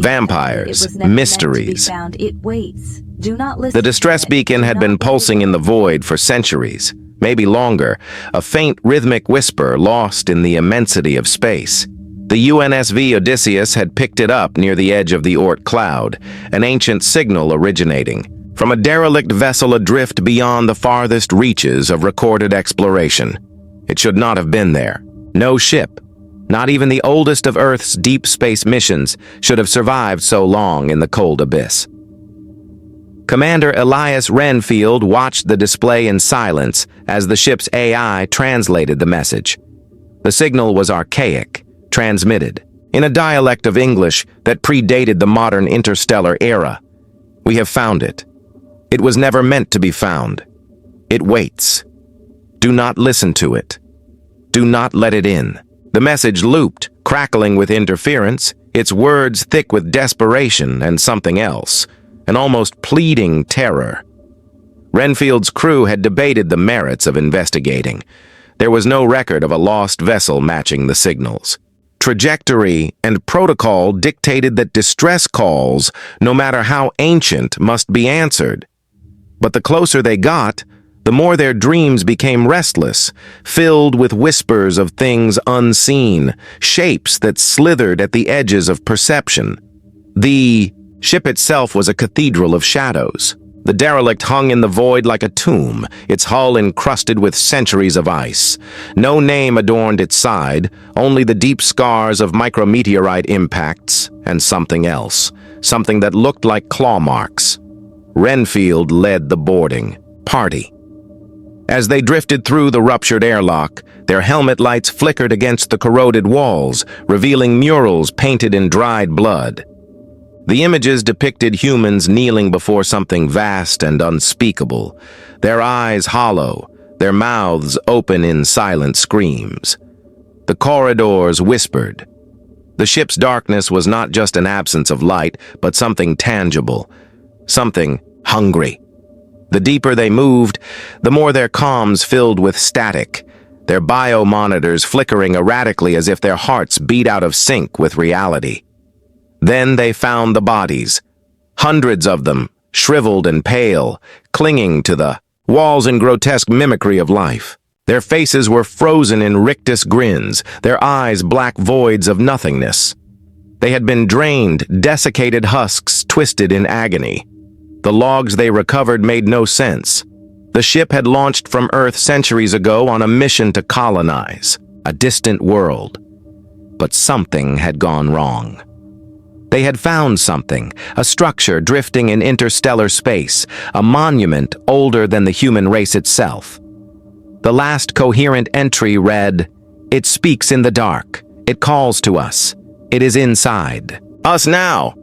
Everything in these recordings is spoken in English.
vampires, mysteries. It waits. Do not listen. The distress beacon had been pulsing in the void for centuries, maybe longer, a faint rhythmic whisper lost in the immensity of space. The UNSV Odysseus had picked it up near the edge of the Oort cloud, an ancient signal originating from a derelict vessel adrift beyond the farthest reaches of recorded exploration. It should not have been there. No ship, not even the oldest of Earth's deep space missions, should have survived so long in the cold abyss. Commander Elias Renfield watched the display in silence as the ship's AI translated the message. The signal was archaic, transmitted in a dialect of English that predated the modern interstellar era. We have found it. It was never meant to be found. It waits. Do not listen to it. Do not let it in. The message looped, crackling with interference, its words thick with desperation and something else, an almost pleading terror. Renfield's crew had debated the merits of investigating. There was no record of a lost vessel matching the signals. Trajectory and protocol dictated that distress calls, no matter how ancient, must be answered. But the closer they got, the more their dreams became restless, filled with whispers of things unseen, shapes that slithered at the edges of perception. The ship itself was a cathedral of shadows. The derelict hung in the void like a tomb, its hull encrusted with centuries of ice. No name adorned its side, only the deep scars of micrometeorite impacts and something else, something that looked like claw marks. Renfield led the boarding party. As they drifted through the ruptured airlock, their helmet lights flickered against the corroded walls, revealing murals painted in dried blood. The images depicted humans kneeling before something vast and unspeakable, their eyes hollow, their mouths open in silent screams. The corridors whispered. The ship's darkness was not just an absence of light, but something tangible, something hungry. The deeper they moved, the more their comms filled with static, their biomonitors flickering erratically as if their hearts beat out of sync with reality. Then they found the bodies, hundreds of them, shriveled and pale, clinging to the walls in grotesque mimicry of life. Their faces were frozen in rictus grins, their eyes black voids of nothingness. They had been drained, desiccated husks twisted in agony. The logs they recovered made no sense. The ship had launched from Earth centuries ago on a mission to colonize a distant world. But something had gone wrong. They had found something, a structure drifting in interstellar space, a monument older than the human race itself. The last coherent entry read, "It speaks in the dark. It calls to us. It is inside. Us now!"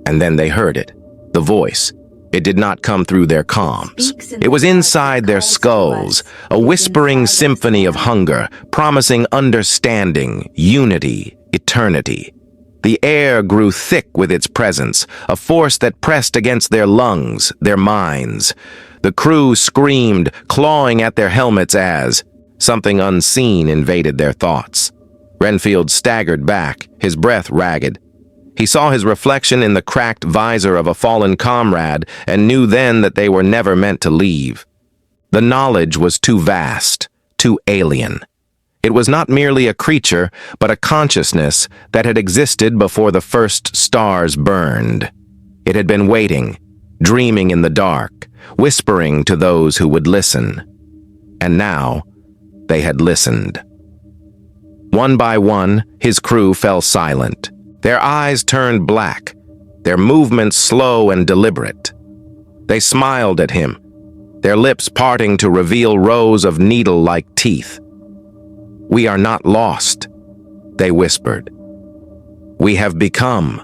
And then they heard it, the voice. It did not come through their comms. It was inside their skulls, a whispering symphony of hunger, promising understanding, unity, eternity. The air grew thick with its presence, a force that pressed against their lungs, their minds. The crew screamed, clawing at their helmets as something unseen invaded their thoughts. Renfield staggered back, his breath ragged. He saw his reflection in the cracked visor of a fallen comrade and knew then that they were never meant to leave. The knowledge was too vast, too alien. It was not merely a creature, but a consciousness that had existed before the first stars burned. It had been waiting, dreaming in the dark, whispering to those who would listen. And now, they had listened. One by one, his crew fell silent. Their eyes turned black, their movements slow and deliberate. They smiled at him, their lips parting to reveal rows of needle-like teeth. "We are not lost," they whispered. "We have become."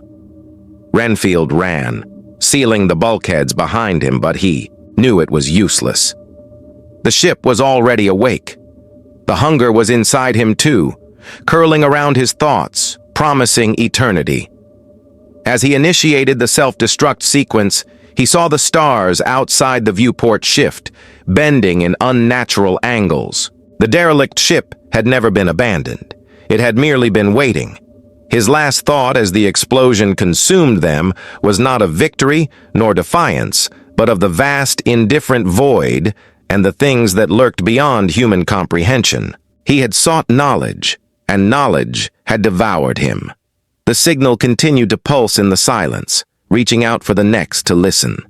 Renfield ran, sealing the bulkheads behind him, but he knew it was useless. The ship was already awake. The hunger was inside him too, curling around his thoughts, promising eternity. As he initiated the self-destruct sequence, he saw the stars outside the viewport shift, bending in unnatural angles. The derelict ship had never been abandoned. It had merely been waiting. His last thought as the explosion consumed them was not of victory nor defiance, but of the vast, indifferent void and the things that lurked beyond human comprehension. He had sought knowledge, and knowledge had devoured him. The signal continued to pulse in the silence, reaching out for the next to listen.